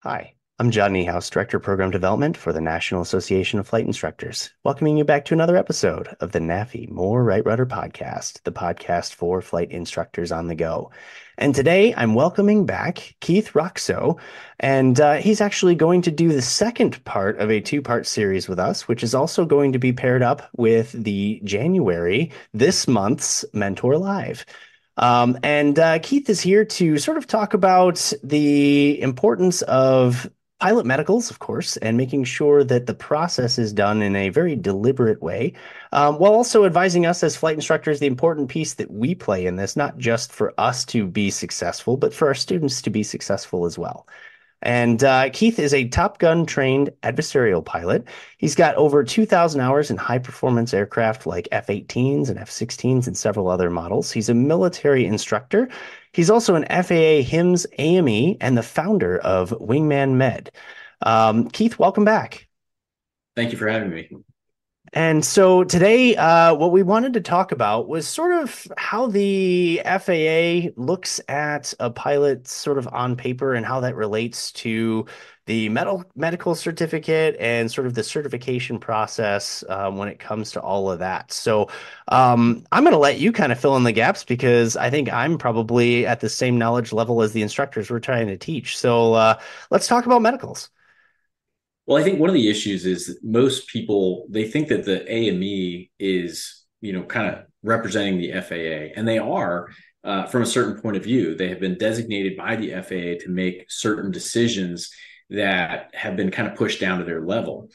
Hi, I'm John Niehaus, Director of Program Development for the National Association of Flight Instructors, welcoming you back to another episode of the NAFI More Right Rudder podcast, the podcast for flight instructors on the go. And today I'm welcoming back Keith Roxo, and he's actually going to do the second part of a two-part series with us, which is also going to be paired up with the January, this month's Mentor Live. And Keith is here to sort of talk about the importance of pilot medicals, of course, and making sure that the process is done in a very deliberate way, while also advising us as flight instructors the important piece that we play in this, not just for us to be successful, but for our students to be successful as well. And Keith is a Top Gun trained adversarial pilot. He's got over 2,000 hours in high performance aircraft like F-18s and F-16s and several other models. He's a military instructor. He's also an FAA HIMS AME and the founder of Wingman Med. Keith, welcome back. Thank you for having me. And so today, what we wanted to talk about was sort of how the FAA looks at a pilot sort of on paper and how that relates to the medical certificate and sort of the certification process when it comes to all of that. So I'm going to let you kind of fill in the gaps because I think I'm probably at the same knowledge level as the instructors we're trying to teach. So let's talk about medicals. Well, I think one of the issues is that most people they think that the AME is, kind of representing the FAA, and they are from a certain point of view. They have been designated by the FAA to make certain decisions that have been kind of pushed down to their level.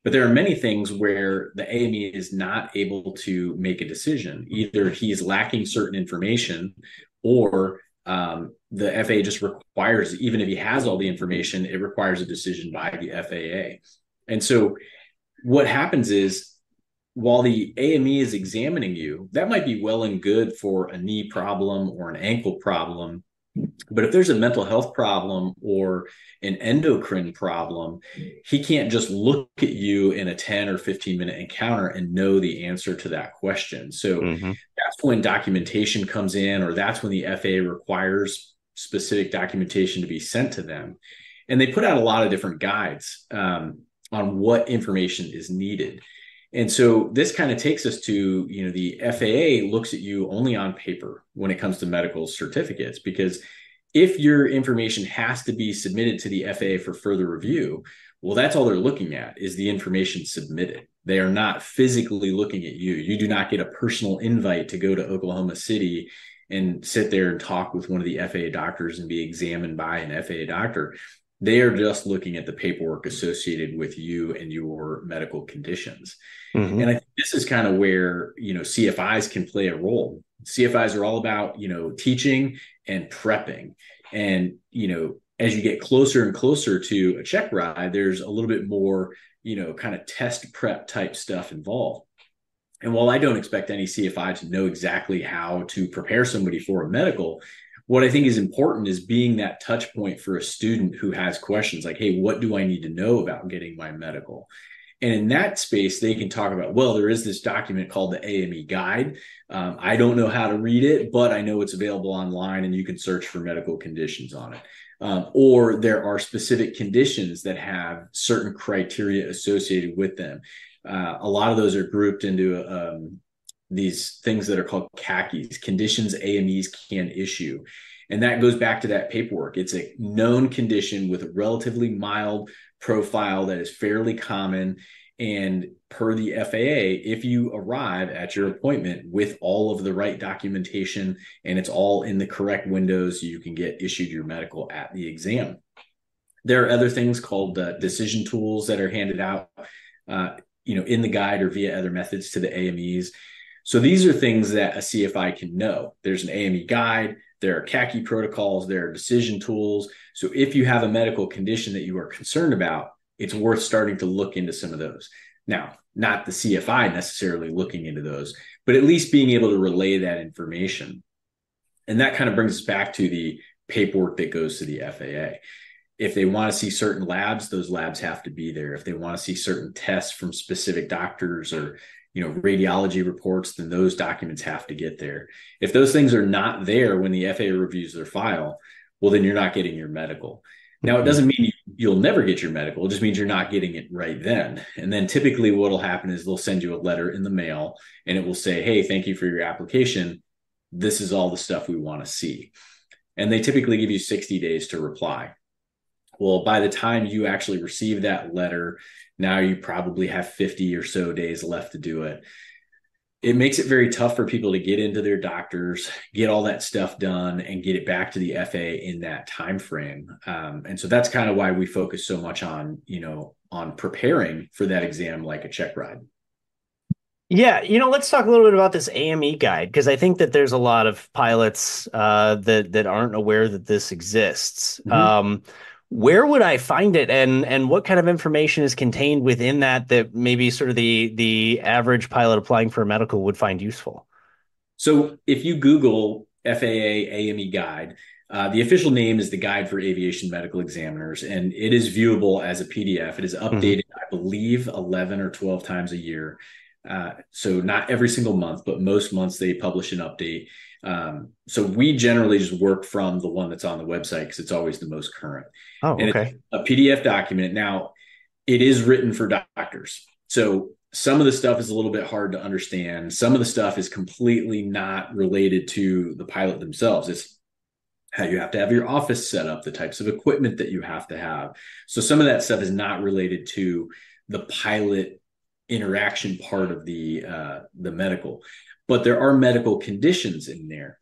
But there are many things where the AME is not able to make a decision. Either he is lacking certain information, or the FAA just requires, even if he has all the information, it requires a decision by the FAA. And so what happens is, while the AME is examining you, that might be well and good for a knee problem or an ankle problem. But if there's a mental health problem or an endocrine problem, he can't just look at you in a 10 or 15-minute encounter and know the answer to that question. So Mm-hmm. that's when documentation comes in, or that's when the FAA requires specific documentation to be sent to them. And they put out a lot of different guides on what information is needed. And so this kind of takes us to, the FAA looks at you only on paper when it comes to medical certificates, because if your information has to be submitted to the FAA for further review, well, that's all they're looking at is the information submitted. They are not physically looking at you. You do not get a personal invite to go to Oklahoma City and sit there and talk with one of the FAA doctors and be examined by an FAA doctor. They are just looking at the paperwork associated with you and your medical conditions. Mm-hmm. And I think this is kind of where, CFIs can play a role. CFIs are all about, teaching and prepping. And, as you get closer and closer to a check ride, there's a little bit more, kind of test prep type stuff involved. And while I don't expect any CFI to know exactly how to prepare somebody for a medical, what I think is important is being that touch point for a student who has questions like, hey, what do I need to know about getting my medical? And in that space, they can talk about, well, there is this document called the AME guide. I don't know how to read it, but I know it's available online and you can search for medical conditions on it. Or there are specific conditions that have certain criteria associated with them. A lot of those are grouped into these things that are called CACIs, conditions AMEs can issue. And that goes back to that paperwork. It's a known condition with a relatively mild profile that is fairly common. And per the FAA, if you arrive at your appointment with all of the right documentation and it's all in the correct windows, you can get issued your medical at the exam. There are other things called decision tools that are handed out, in the guide or via other methods to the AMEs. So these are things that a CFI can know. There's an AME guide, there are CACI protocols, there are decision tools. So if you have a medical condition that you are concerned about, it's worth starting to look into some of those. Now, not the CFI necessarily looking into those, but at least being able to relay that information. And that kind of brings us back to the paperwork that goes to the FAA. If they want to see certain labs, those labs have to be there. If they want to see certain tests from specific doctors or radiology reports, then those documents have to get there. If those things are not there when the FAA reviews their file, well, then you're not getting your medical. Now, it doesn't mean you'll never get your medical. It just means you're not getting it right then. And then typically what will happen is they'll send you a letter in the mail and it will say, hey, thank you for your application. This is all the stuff we want to see. And they typically give you 60 days to reply. Well, by the time you actually receive that letter, now you probably have 50 or so days left to do it. It makes it very tough for people to get into their doctors, get all that stuff done, and get it back to the FAA in that time frame. And so that's kind of why we focus so much on, on preparing for that exam like a check ride. Yeah, let's talk a little bit about this AME guide because I think that there's a lot of pilots that aren't aware that this exists. Mm-hmm. Where would I find it, and what kind of information is contained within that maybe sort of the average pilot applying for a medical would find useful? So if you Google FAA AME guide, the official name is the Guide for Aviation Medical Examiners, and it is viewable as a PDF. It is updated, I believe, 11 or 12 times a year. So not every single month, but most months they publish an update. So we generally just work from the one that's on the website because it's always the most current. Oh, And okay. it's a PDF document. Now, it is written for doctors. So some of the stuff is a little bit hard to understand. Some of the stuff is completely not related to the pilot themselves. It's how you have to have your office set up, the types of equipment that you have to have. So some of that stuff is not related to the pilot interaction part of the medical, but there are medical conditions in there.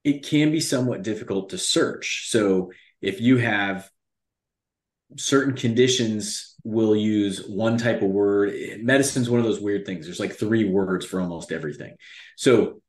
It can be somewhat difficult to search. So if you have certain conditions, will use one type of word. Medicine's one of those weird things. There's like 3 words for almost everything. So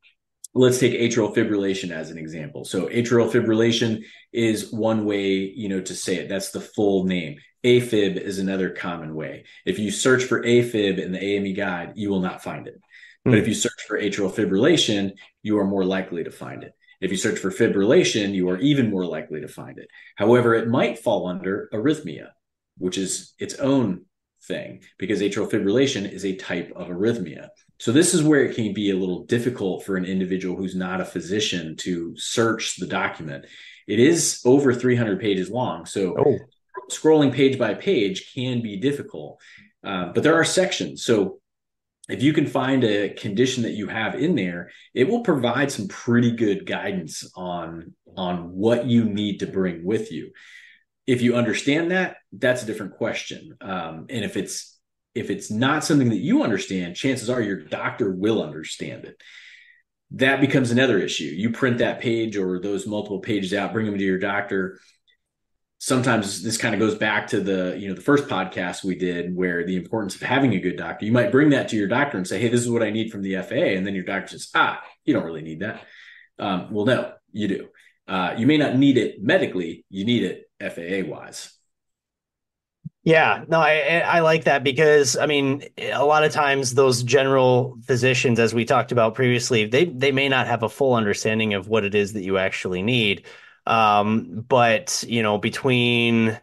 let's take atrial fibrillation as an example. So atrial fibrillation is one way, to say it. That's the full name. AFib is another common way. If you search for AFib in the AME guide, you will not find it. But if you search for atrial fibrillation, you are more likely to find it. If you search for fibrillation, you are even more likely to find it. However, it might fall under arrhythmia, which is its own thing because atrial fibrillation is a type of arrhythmia. So this is where it can be a little difficult for an individual who's not a physician to search the document. It is over 300 pages long. So scrolling page by page can be difficult, but there are sections. So if you can find a condition that you have in there, it will provide some pretty good guidance on what you need to bring with you. If you understand that, that's a different question. And if it's not something that you understand, chances are your doctor will understand it. That becomes another issue. You print that page or those multiple pages out, bring them to your doctor. Sometimes this kind of goes back to the first podcast we did where the importance of having a good doctor. You might bring that to your doctor and say, hey, this is what I need from the FAA. And then your doctor says, you don't really need that. Well, no, you do. You may not need it medically. You need it FAA wise. Yeah, no, I like that because I mean, a lot of times those general physicians, as we talked about previously, they may not have a full understanding of what it is that you actually need. But between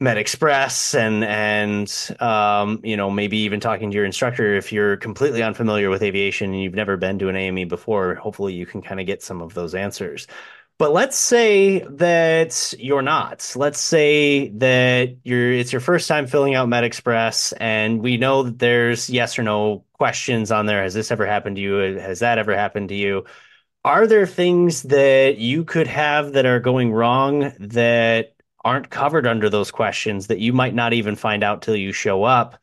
MedExpress and maybe even talking to your instructor, if you're completely unfamiliar with aviation and you've never been to an AME before, hopefully you can kind of get some of those answers. But let's say that you're not. Let's say that it's your first time filling out MedExpress, and we know that there's yes or no questions on there. Has this ever happened to you? Has that ever happened to you? Are there things that you could have that are going wrong that aren't covered under those questions that you might not even find out till you show up,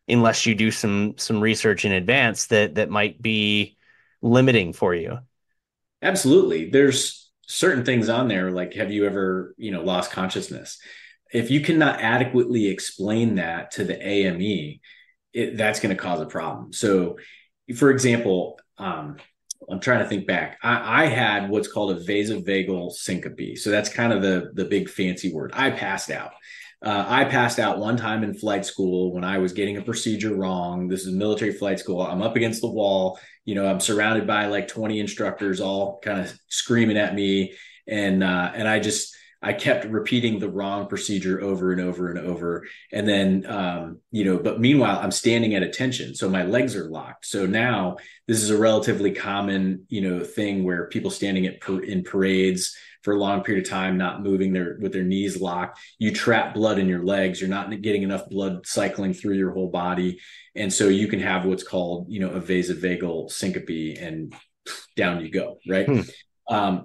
unless you do some research in advance that might be limiting for you? Absolutely. There's certain things on there, like have you ever, lost consciousness? If you cannot adequately explain that to the AME, that's going to cause a problem. So, for example, I'm trying to think back. I had what's called a vasovagal syncope. So that's kind of the big fancy word. I passed out. I passed out one time in flight school when I was getting a procedure wrong. This is military flight school. I'm up against the wall. I'm surrounded by like 20 instructors all kind of screaming at me. And I kept repeating the wrong procedure over and over and over. And then, but meanwhile, I'm standing at attention. So my legs are locked. So now this is a relatively common, thing where people standing in parades for a long period of time, not moving with their knees locked. You trap blood in your legs. You're not getting enough blood cycling through your whole body. And so you can have what's called, a vasovagal syncope, and down you go, right? Hmm.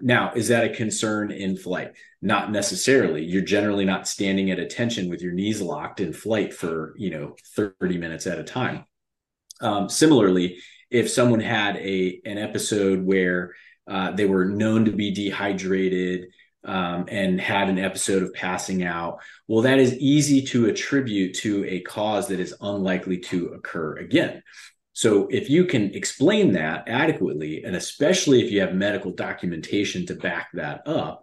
Now, is that a concern in flight? Not necessarily. You're generally not standing at attention with your knees locked in flight for 30 minutes at a time. Similarly, if someone had an episode where they were known to be dehydrated, and had an episode of passing out, well, that is easy to attribute to a cause that is unlikely to occur again. So if you can explain that adequately, and especially if you have medical documentation to back that up,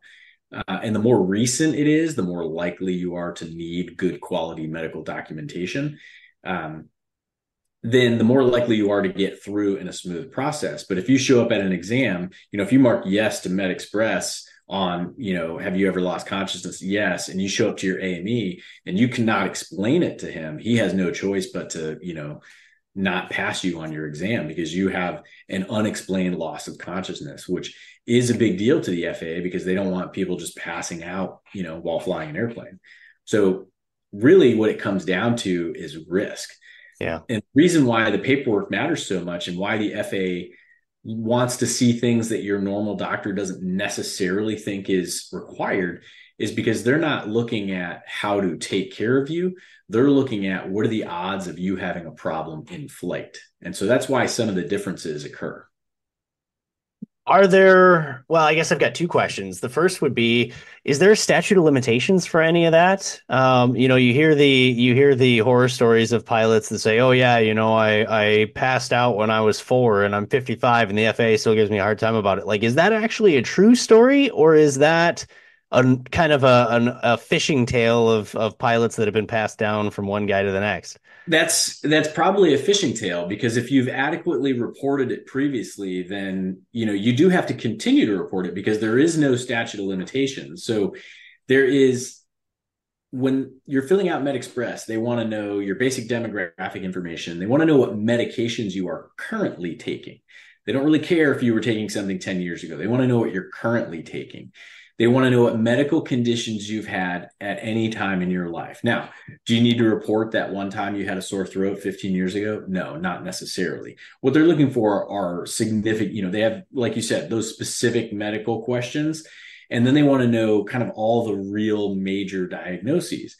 and the more recent it is, the more likely you are to need good quality medical documentation, then the more likely you are to get through in a smooth process. But if you show up at an exam, if you mark yes to MedExpress on, have you ever lost consciousness? Yes. And you show up to your AME and you cannot explain it to him, he has no choice but to, not pass you on your exam because you have an unexplained loss of consciousness, which is a big deal to the FAA because they don't want people just passing out, while flying an airplane. So really what it comes down to is risk. Yeah. And the reason why the paperwork matters so much and why the FAA wants to see things that your normal doctor doesn't necessarily think is required is because they're not looking at how to take care of you. They're looking at what are the odds of you having a problem in flight. And so that's why some of the differences occur. Well, I guess I've got two questions. The first would be, is there a statute of limitations for any of that? You hear the horror stories of pilots that say, "Oh yeah, I passed out when I was 4 and I'm 55 and the FAA still gives me a hard time about it." Like, is that actually a true story, or is that a kind of a fishing tale of pilots that have been passed down from one guy to the next? That's probably a fishing tale because if you've adequately reported it previously, then you do have to continue to report it because there is no statute of limitations. So there is, when you're filling out MedExpress, they want to know your basic demographic information. They want to know what medications you are currently taking. They don't really care if you were taking something 10 years ago. They want to know what you're currently taking. They want to know what medical conditions you've had at any time in your life. Now, do you need to report that one time you had a sore throat 15 years ago? No, not necessarily. What they're looking for are significant, they have, like you said, those specific medical questions. And then they want to know kind of all the real major diagnoses.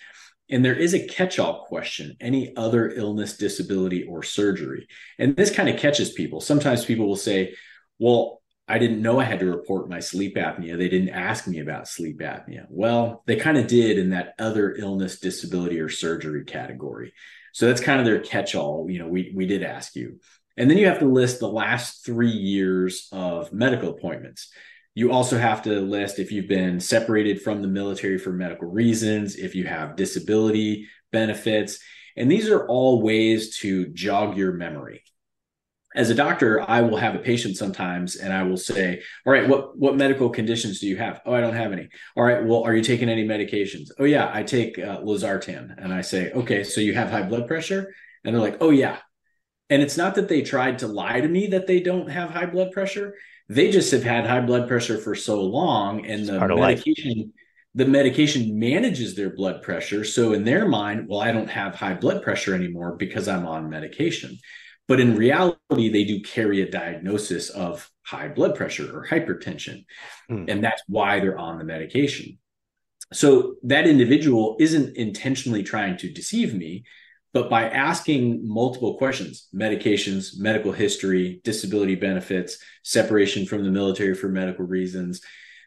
And there is a catch-all question, any other illness, disability, or surgery. And this kind of catches people. Sometimes people will say, well, I didn't know I had to report my sleep apnea. They didn't ask me about sleep apnea. Well, they kind of did in that other illness, disability, or surgery category. So that's kind of their catch-all. We did ask you. And then you have to list the last 3 years of medical appointments. You also have to list if you've been separated from the military for medical reasons, if you have disability benefits. And these are all ways to jog your memory. As a doctor, I will have a patient sometimes and I will say, all right, what medical conditions do you have? Oh, I don't have any. All right, well, are you taking any medications? Oh, yeah, I take losartan. And I say, okay, so you have high blood pressure? And they're like, oh, yeah. And it's not that they tried to lie to me that they don't have high blood pressure. They just have had high blood pressure for so long, and It's part of life. the medication manages their blood pressure. So in their mind, well, I don't have high blood pressure anymore because I'm on medication. But in reality, they do carry a diagnosis of high blood pressure or hypertension. Hmm. And that's why they're on the medication. So that individual isn't intentionally trying to deceive me, but by asking multiple questions, medications, medical history, disability benefits, separation from the military for medical reasons,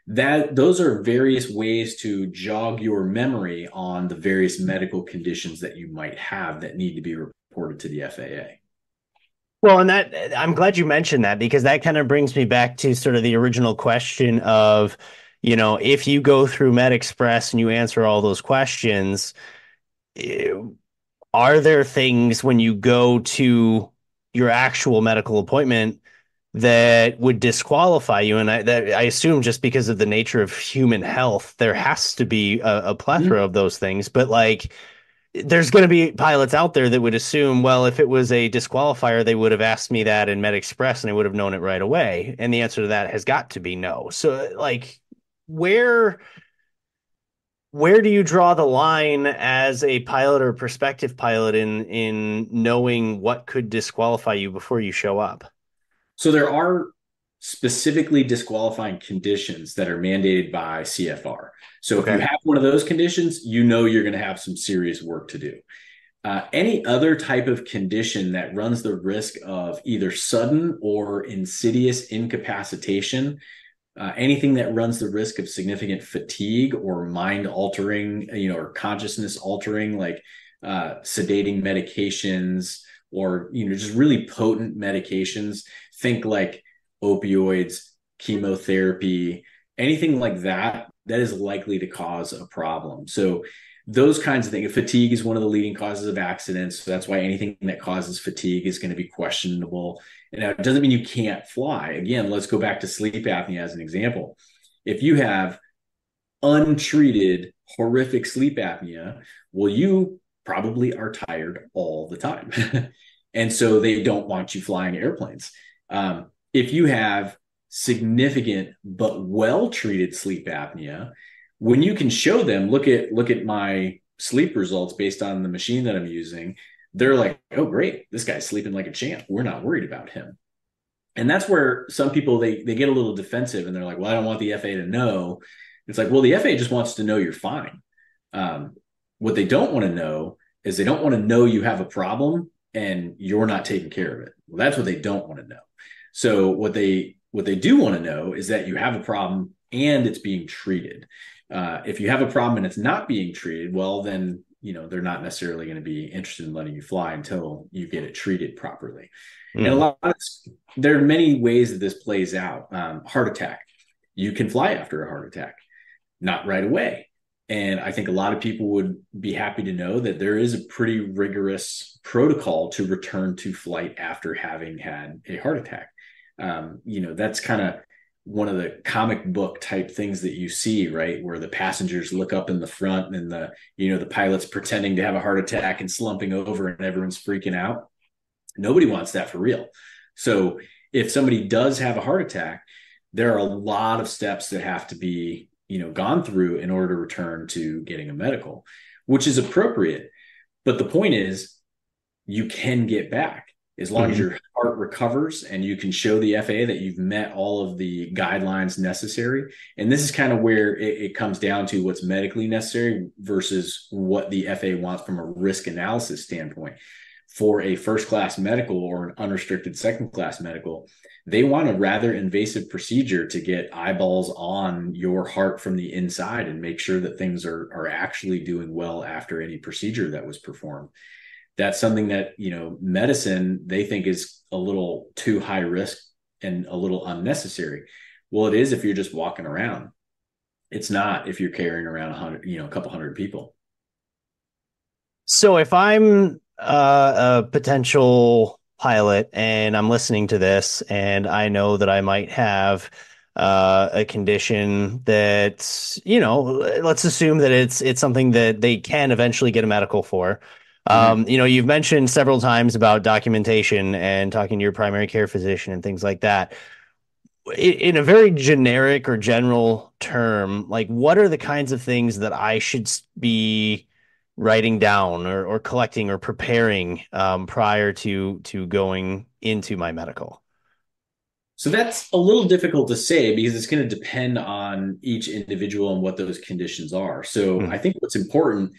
those are various ways to jog your memory on the various medical conditions that you might have that need to be reported to the FAA. Well, and that I'm glad you mentioned that because that kind of brings me back to sort of the original question of, if you go through MedExpress and you answer all those questions, eh, are there things when you go to your actual medical appointment that would disqualify you. And I assume just because of the nature of human health, there has to be a plethora Mhm. of those things. But like, there's going to be pilots out there that would assume, well, if it was a disqualifier, they would have asked me that in Med Express and I would have known it right away. And the answer to that has got to be no. So, like, where where do you draw the line as a pilot or prospective pilot in knowing what could disqualify you before you show up? So there are specifically disqualifying conditions that are mandated by CFR. So if you Okay. have one of those conditions, you know you're going to have some serious work to do. Any other type of condition that runs the risk of either sudden or insidious incapacitation, anything that runs the risk of significant fatigue or mind altering, or consciousness altering, like sedating medications or, just really potent medications. Think like opioids, chemotherapy, anything like that, that is likely to cause a problem. So those kinds of things. Fatigue is one of the leading causes of accidents. So that's why anything that causes fatigue is going to be questionable. And it doesn't mean you can't fly. Again, let's go back to sleep apnea as an example. If you have untreated horrific sleep apnea, well, you probably are tired all the time. And so they don't want you flying airplanes. If you have significant but well treated sleep apnea, when you can show them, look at my sleep results based on the machine that I'm using, they're like, oh great, this guy's sleeping like a champ, we're not worried about him. And that's where some people they get a little defensive and they're like, well, I don't want the FAA to know. It's like, well, the FAA just wants to know you're fine. um, what they don't want to know is they don't want to know you have a problem and you're not taking care of it. Well, that's what they don't want to know. So what they do want to know is that you have a problem and it's being treated. If you have a problem and it's not being treated, well, then they're not necessarily going to be interested in letting you fly until you get it treated properly. And Mm. there are many ways that this plays out. Heart attack, you can fly after a heart attack, not right away. And I think a lot of people would be happy to know that there is a pretty rigorous protocol to return to flight after having had a heart attack. That's kind of one of the comic book type things that you see, right? Where the passengers look up in the front and the pilot's pretending to have a heart attack and slumping over and everyone's freaking out. Nobody wants that for real. So if somebody does have a heart attack, there are a lot of steps that have to be, gone through in order to return to getting a medical, which is appropriate. But the point is, you can get back as long as Hmm. your heart recovers and you can show the FAA that you've met all of the guidelines necessary. And this is kind of where it comes down to what's medically necessary versus what the FAA wants from a risk analysis standpoint. For a first class medical or an unrestricted second class medical, they want a rather invasive procedure to get eyeballs on your heart from the inside and make sure that things are actually doing well after any procedure that was performed. That's something that, medicine, they think is a little too high risk and a little unnecessary. Well, it is if you're just walking around. It's not if you're carrying around 100, a couple hundred people. So if I'm a potential pilot and I'm listening to this and I know that I might have a condition that, let's assume that it's something that they can eventually get a medical for. Mm-hmm. You've mentioned several times about documentation and talking to your primary care physician and things like that. In a very generic or general term, like what are the kinds of things that I should be writing down or collecting or preparing prior to going into my medical? So that's a little difficult to say because it's going to depend on each individual and what those conditions are. So Hmm. I think what's important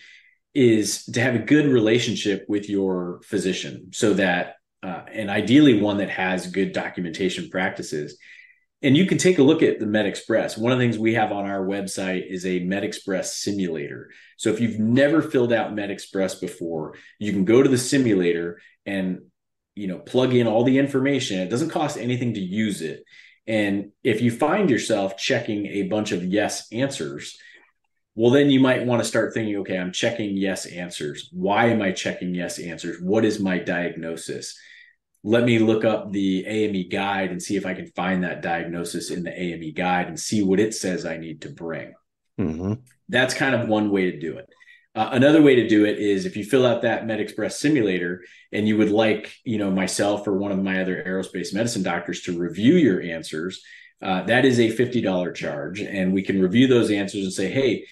is to have a good relationship with your physician so that, and ideally one that has good documentation practices. And you can take a look at the MedExpress. One of the things we have on our website is a MedExpress simulator. So if you've never filled out MedExpress before, you can go to the simulator and plug in all the information. It doesn't cost anything to use it. And if you find yourself checking a bunch of yes answers, well, then you might want to start thinking, okay, I'm checking yes answers. Why am I checking yes answers? What is my diagnosis? let me look up the AME guide and see if I can find that diagnosis in the AME guide and see what it says I need to bring. Mm-hmm. That's kind of one way to do it. Another way to do it is if you fill out that MedExpress simulator and you would like, myself or one of my other aerospace medicine doctors to review your answers, that is a $50 charge. And we can review those answers and say, hey,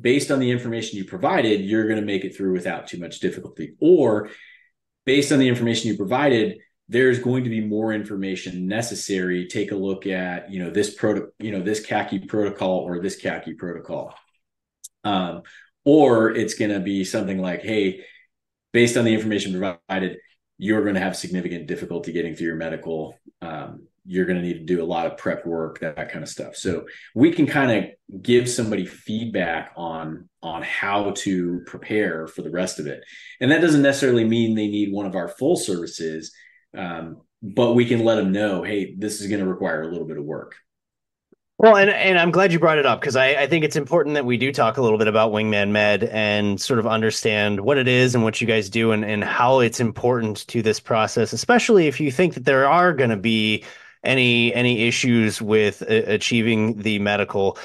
based on the information you provided, you're going to make it through without too much difficulty. Or based on the information you provided, there's going to be more information necessary. Take a look at, this this CACI protocol or this CACI protocol. Or it's going to be something like, hey, based on the information provided, you're going to have significant difficulty getting through your medical. You're going to need to do a lot of prep work, that kind of stuff. So we can kind of give somebody feedback on how to prepare for the rest of it. And that doesn't necessarily mean they need one of our full services, but we can let them know, hey, this is going to require a little bit of work. Well, and I'm glad you brought it up because I think it's important that we do talk a little bit about Wingman Med and sort of understand what it is and what you guys do and how it's important to this process, especially if you think that there are going to be any issues with achieving the medical.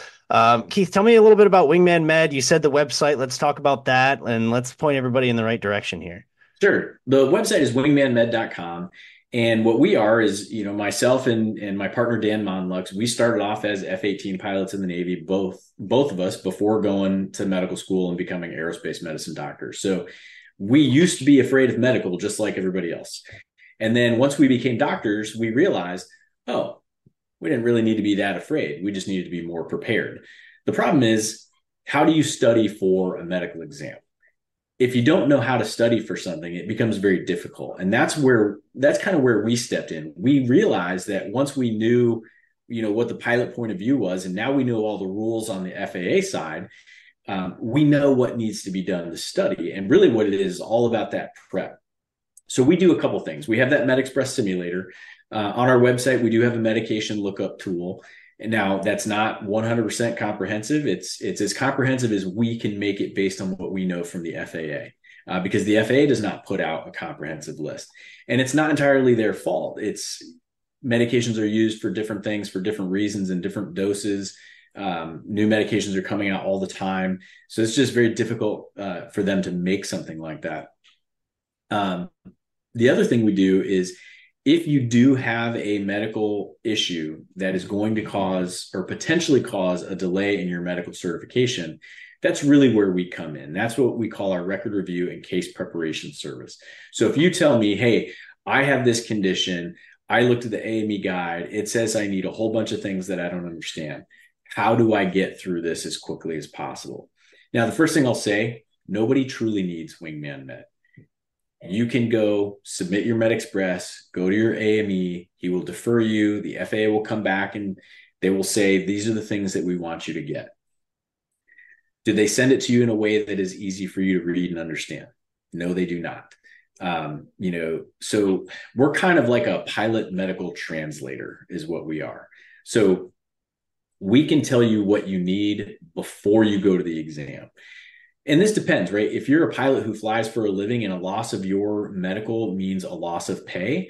Keith, tell me a little bit about Wingman Med. You said the website. Let's talk about that and let's point everybody in the right direction here. Sure. The website is wingmanmed.com. And what we are is, myself and my partner, Dan Monlux, we started off as F-18 pilots in the Navy, both of us before going to medical school and becoming aerospace medicine doctors. So we used to be afraid of medical, just like everybody else. And then once we became doctors, we realized, oh, we didn't really need to be that afraid. We just needed to be more prepared. The problem is, how do you study for a medical exam? If you don't know how to study for something, it becomes very difficult. And that's kind of where we stepped in. We realized that once we knew, what the pilot point of view was, and now we know all the rules on the FAA side, we know what needs to be done to study. And really what it is all about that prep. So we do a couple things. We have that MedExpress simulator. On our website, we do have a medication lookup tool. And now that's not 100% comprehensive. It's as comprehensive as we can make it based on what we know from the FAA, because the FAA does not put out a comprehensive list, and it's not entirely their fault. It's medications are used for different things for different reasons and different doses. New medications are coming out all the time, so it's just very difficult for them to make something like that. The other thing we do is, if you do have a medical issue that is going to cause or potentially cause a delay in your medical certification, that's really where we come in. That's what we call our record review and case preparation service. So if you tell me, hey, I have this condition, I looked at the AME guide, it says I need a whole bunch of things that I don't understand. How do I get through this as quickly as possible? Now, the first thing I'll say, nobody truly needs Wingman Med. You can go submit your MedExpress, go to your AME. He will defer you. The FAA will come back and they will say, these are the things that we want you to get. Do they send it to you in a way that is easy for you to read and understand? No, they do not. So we're kind of like a pilot medical translator is what we are. So we can tell you what you need before you go to the exam. And this depends, right? If you're a pilot who flies for a living and a loss of your medical means a loss of pay,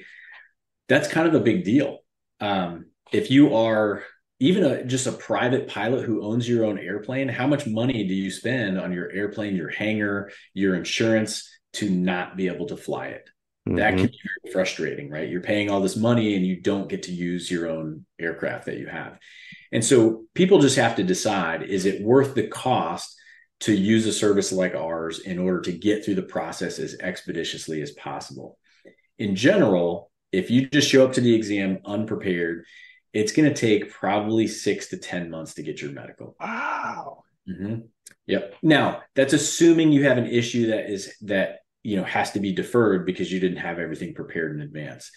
that's kind of a big deal. If you are even just a private pilot who owns your own airplane, how much money do you spend on your airplane, your hangar, your insurance to not be able to fly it? Mm-hmm. That can be very frustrating, right? You're paying all this money and you don't get to use your own aircraft that you have. And so people just have to decide, is it worth the cost to use a service like ours in order to get through the process as expeditiously as possible? In general, if you just show up to the exam unprepared, it's going to take probably 6 to 10 months to get your medical. Wow. Mm-hmm. Yep. Now, that's assuming you have an issue that has to be deferred because you didn't have everything prepared in advance.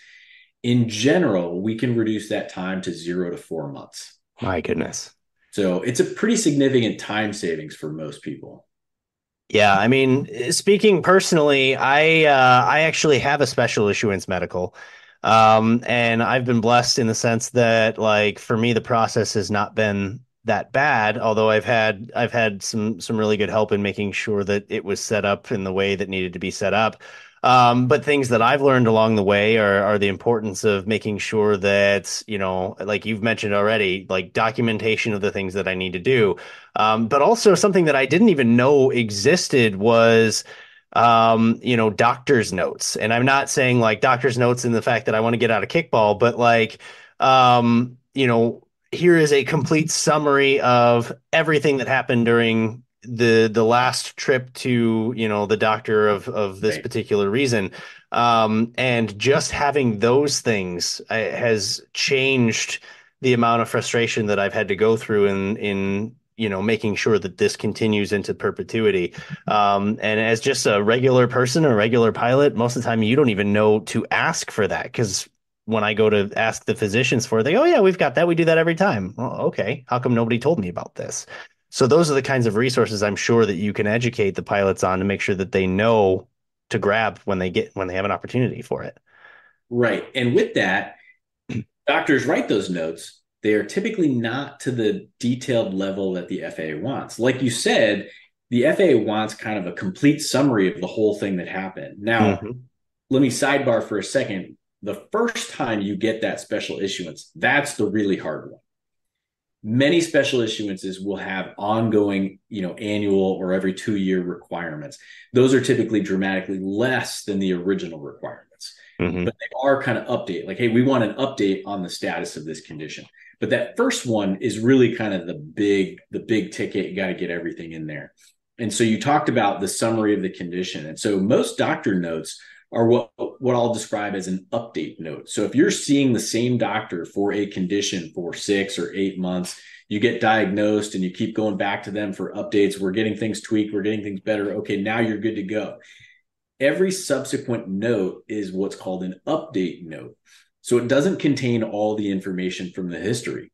In general, we can reduce that time to 0 to 4 months. My goodness. So it's a pretty significant time savings for most people. Yeah, I mean, speaking personally, I actually have a special issuance medical. And I've been blessed in the sense that, like, for me, the process has not been that bad, although I've had some really good help in making sure that it was set up in the way that needed to be set up. But things that I've learned along the way are the importance of making sure that, like you've mentioned already, like documentation of the things that I need to do. But also something that I didn't even know existed was, doctor's notes. And I'm not saying like doctor's notes in the fact that I want to get out of kickball, but like, here is a complete summary of everything that happened during the last trip to the doctor of this Right. particular reason, and just having those things has changed the amount of frustration that I've had to go through in making sure that this continues into perpetuity. And as just a regular person, a regular pilot, most of the time you don't even know to ask for that because when I go to ask the physicians for it, they go, "Oh yeah, we've got that. We do that every time." Well, okay. How come nobody told me about this? So those are the kinds of resources I'm sure that you can educate the pilots on to make sure that they know to grab when they have an opportunity for it. Right. And with that, doctors write those notes. They are typically not to the detailed level that the FAA wants. Like you said, the FAA wants kind of a complete summary of the whole thing that happened. Now, Hmm. let me sidebar for a second. The first time you get that special issuance, that's the really hard one. Many special issuances will have ongoing, annual or every 2 year requirements. Those are typically dramatically less than the original requirements, Hmm. but they are kind of update like, hey, we want an update on the status of this condition. But that first one is really kind of the big ticket. You got to get everything in there. And so you talked about the summary of the condition. And so most doctor notes are what I'll describe as an update note. So if you're seeing the same doctor for a condition for 6 or 8 months, you get diagnosed and you keep going back to them for updates. We're getting things tweaked. We're getting things better. Okay, now you're good to go. Every subsequent note is what's called an update note. So it doesn't contain all the information from the history.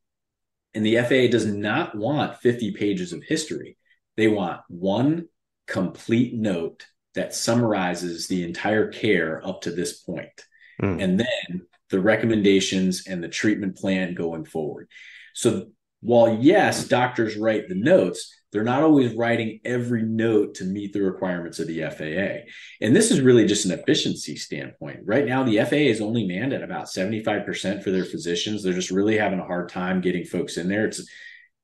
And the FAA does not want 50 pages of history. They want one complete note that summarizes the entire care up to this point, Mm. and then the recommendations and the treatment plan going forward. So while yes, doctors write the notes, they're not always writing every note to meet the requirements of the FAA. And this is really just an efficiency standpoint. Right now, the FAA is only manned at about 75% for their physicians. They're just really having a hard time getting folks in there. It's a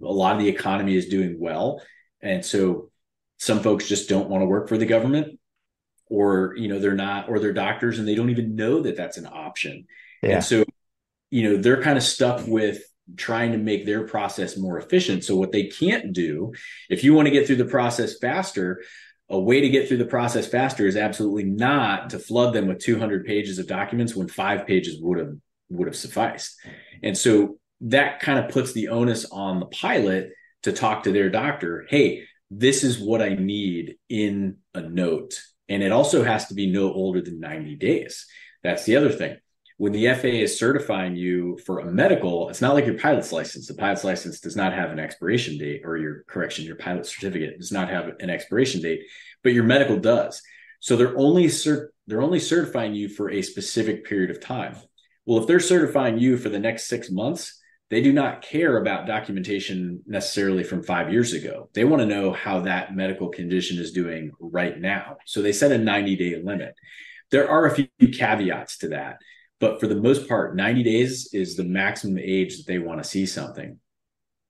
lot of the economy is doing well. And so some folks just don't want to work for the government, or they're not, or they're doctors and they don't even know that that's an option. And Yeah. so they're kind of stuck with trying to make their process more efficient. So what they can't do, if you want to get through the process faster, a way to get through the process faster is absolutely not to flood them with 200 pages of documents when 5 pages would have sufficed. And so that kind of puts the onus on the pilot to talk to their doctor. Hey, this is what I need in a note. And it also has to be no older than 90 days. That's the other thing. When the FAA is certifying you for a medical, it's not like your pilot's license. The pilot's license does not have an expiration date, or your pilot certificate does not have an expiration date, but your medical does. So they're only certifying you for a specific period of time. Well, if they're certifying you for the next 6 months, they do not care about documentation necessarily from 5 years ago. They want to know how that medical condition is doing right now. So they set a 90-day limit. There are a few caveats to that, but for the most part, 90 days is the maximum age that they want to see something.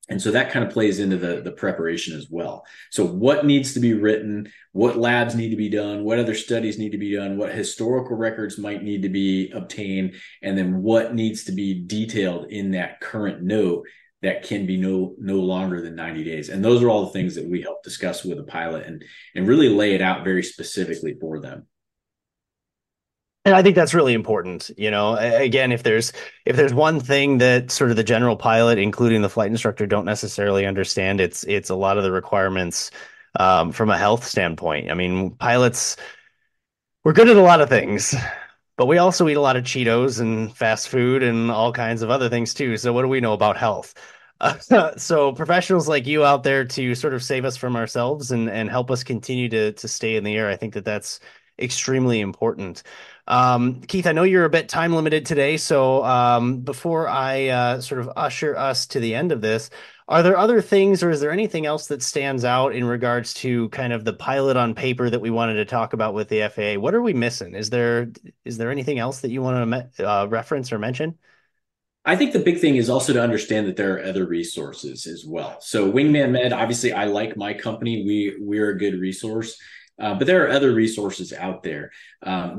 And so that kind of plays into the preparation as well. So what needs to be written, what labs need to be done, what other studies need to be done, what historical records might need to be obtained, and then what needs to be detailed in that current note that can be no longer than 90 days. And those are all the things that we help discuss with a pilot and really lay it out very specifically for them. And I think that's really important. Again, if there's one thing that sort of the general pilot, including the flight instructor, don't necessarily understand, it's a lot of the requirements from a health standpoint. I mean, pilots, we're good at a lot of things, but we also eat a lot of Cheetos and fast food and all kinds of other things too. So what do we know about health? So professionals like you out there to sort of save us from ourselves and help us continue to stay in the air. I think that that's extremely important. Keith, I know you're a bit time limited today, so before I sort of usher us to the end of this, are there other things, or is there anything else that stands out in regards to kind of the pilot on paper that we wanted to talk about with the FAA? What are we missing? Is there anything else that you want to reference or mention? I think the big thing is also to understand that there are other resources as well. So Wingman Med, obviously, I like my company. We're a good resource, but there are other resources out there.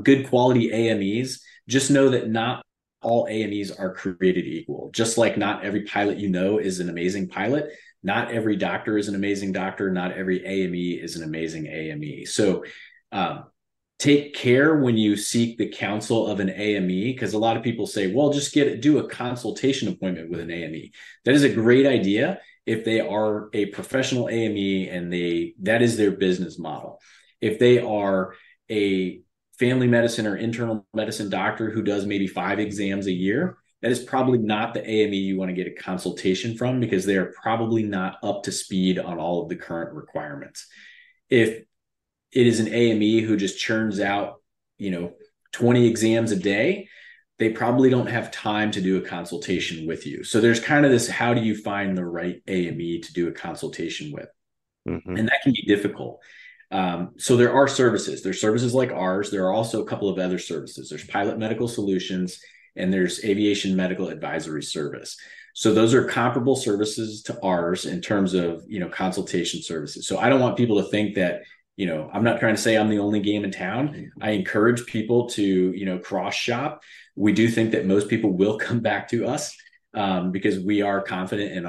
Good quality AMEs. Just know that not all AMEs are created equal. Just like not every pilot you know is an amazing pilot. Not every doctor is an amazing doctor. Not every AME is an amazing AME. So um, take care when you seek the counsel of an AME, because a lot of people say, well, just do a consultation appointment with an AME. That is a great idea if they are a professional AME and that is their business model. If they are a family medicine or internal medicine doctor who does maybe 5 exams a year, that is probably not the AME you want to get a consultation from, because they are probably not up to speed on all of the current requirements. If it is an AME who just churns out, 20 exams a day, they probably don't have time to do a consultation with you. So there's kind of this, how do you find the right AME to do a consultation with? Hmm. And that can be difficult. So there are services. There's services like ours. There are also a couple of other services. There's Pilot Medical Solutions and there's Aviation Medical Advisory Service. So those are comparable services to ours in terms of, consultation services. So I don't want people to think that, I'm not trying to say I'm the only game in town. I encourage people to, cross shop. We do think that most people will come back to us because we are confident in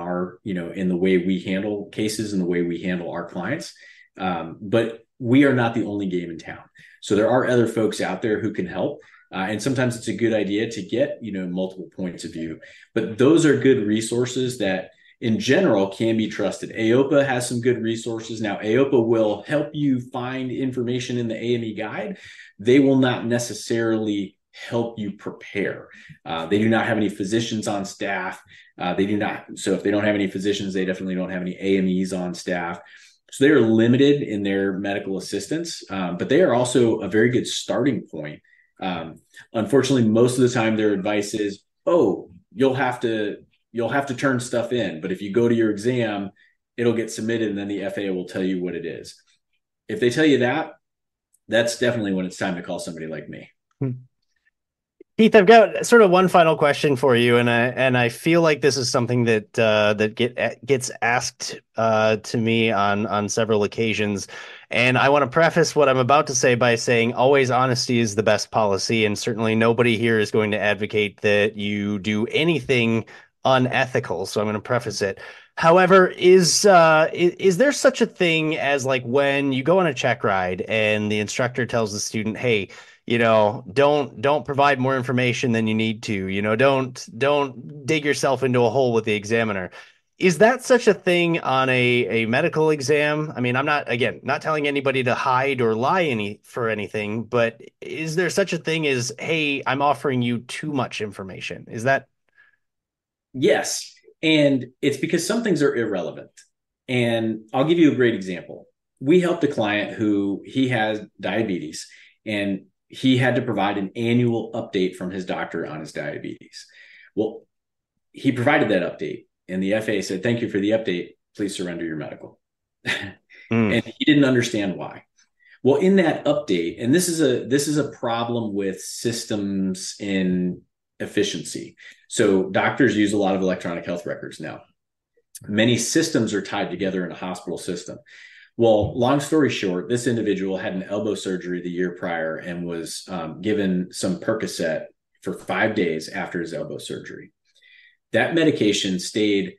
in the way we handle cases and the way we handle our clients. But we are not the only game in town. So there are other folks out there who can help. And sometimes it's a good idea to get, multiple points of view. But those are good resources that in general can be trusted. AOPA has some good resources. Now, AOPA will help you find information in the AME guide. They will not necessarily help you prepare. They do not have any physicians on staff. They do not. So if they don't have any physicians, they definitely don't have any AMEs on staff. So they are limited in their medical assistance, but they are also a very good starting point. Unfortunately, most of the time their advice is, oh, you'll have to turn stuff in, but if you go to your exam, it'll get submitted and then the FAA will tell you what it is. If they tell you that, that's definitely when it's time to call somebody like me. Keith, I've got sort of one final question for you, and I feel like this is something that gets asked to me on several occasions, and I want to preface what I'm about to say by saying always honesty is the best policy, and certainly nobody here is going to advocate that you do anything unethical. So I'm going to preface it. However, is there such a thing as like when you go on a check ride and the instructor tells the student, "Hey, don't provide more information than you need to, don't dig yourself into a hole with the examiner." Is that such a thing on a medical exam? I mean, I'm not, again, not telling anybody to hide or lie for anything, but is there such a thing as, hey, I'm offering you too much information? Is that? Yes. And it's because some things are irrelevant. And I'll give you a great example. We helped a client who he has diabetes and he had to provide an annual update from his doctor on his diabetes. Well, he provided that update and the FAA said, "Thank you for the update. Please surrender your medical." Mm, And he didn't understand why. Well, in that update, and this is a problem with systems in efficiency. So doctors use a lot of electronic health records now. Many systems are tied together in a hospital system. Well, long story short, this individual had an elbow surgery the year prior and was given some Percocet for 5 days after his elbow surgery. That medication stayed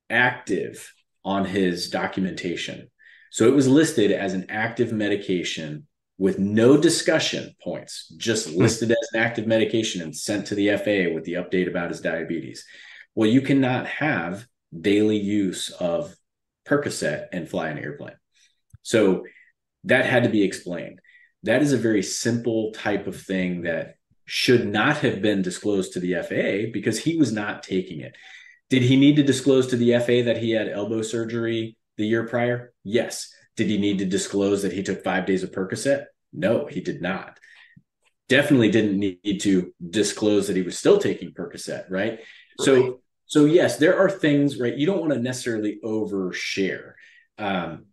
active on his documentation. So it was listed as an active medication with no discussion points, just mm, listed as an active medication and sent to the FAA with the update about his diabetes. Well, you cannot have daily use of Percocet and fly an airplane. So that had to be explained. That is a very simple type of thing that should not have been disclosed to the FAA because he was not taking it. Did he need to disclose to the FAA that he had elbow surgery the year prior? Yes. Did he need to disclose that he took 5 days of Percocet? No, he did not. Definitely didn't need to disclose that he was still taking Percocet, right? Right. So yes, there are things, right? You don't want to necessarily overshare. Um,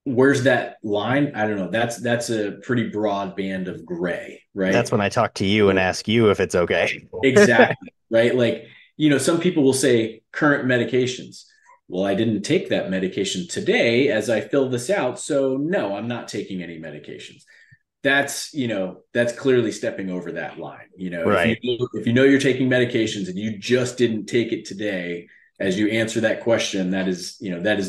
where's that line? I don't know. That's a pretty broad band of gray, right? That's when I talk to you and So, ask you if it's okay. exactly, right? Like, some people will say current medications. Well, I didn't take that medication today as I fill this out, so no, I'm not taking any medications. That's clearly stepping over that line. Right. If you know you're taking medications and you just didn't take it today, as you answer that question, that is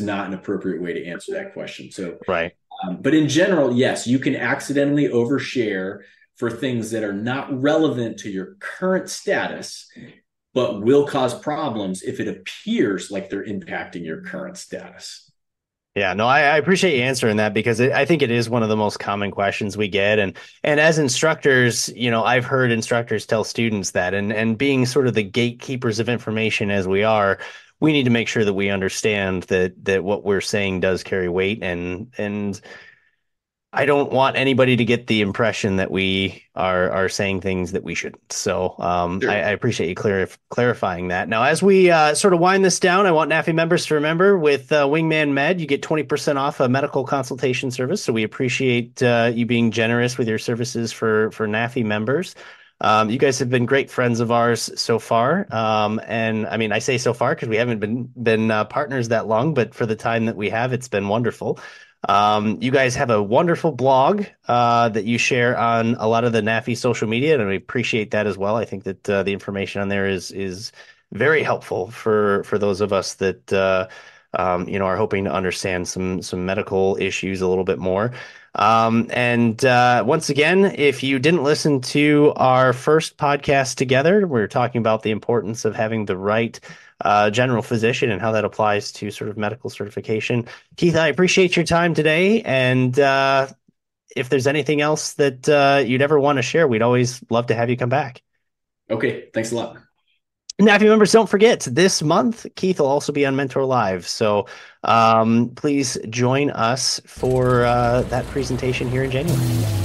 not an appropriate way to answer that question. So, Right. but in general, yes, you can accidentally overshare for things that are not relevant to your current status, but will cause problems if it appears like they're impacting your current status. Yeah, no, I appreciate you answering that because I think it is one of the most common questions we get. And as instructors, I've heard instructors tell students that, and being sort of the gatekeepers of information as we are, we need to make sure that we understand that what we're saying does carry weight, and I don't want anybody to get the impression that we are saying things that we shouldn't. So I Sure. appreciate you clarifying that. Now, as we sort of wind this down, I want NAFI members to remember with Wingman Med, you get 20% off a medical consultation service. So we appreciate you being generous with your services for NAFI members. You guys have been great friends of ours so far. And I mean, I say so far because we haven't been partners that long, but for the time that we have, it's been wonderful. You guys have a wonderful blog that you share on a lot of the NAFI social media, and we appreciate that as well. I think that the information on there is very helpful for those of us that are hoping to understand some medical issues a little bit more. And once again, if you didn't listen to our first podcast together, we're talking about the importance of having the right general physician and how that applies to sort of medical certification. Keith, I appreciate your time today. And if there's anything else that you'd ever want to share, we'd always love to have you come back. Okay. Thanks a lot. Now, if you members, don't forget, this month, Keith will also be on MentorLIVE. So please join us for that presentation here in January.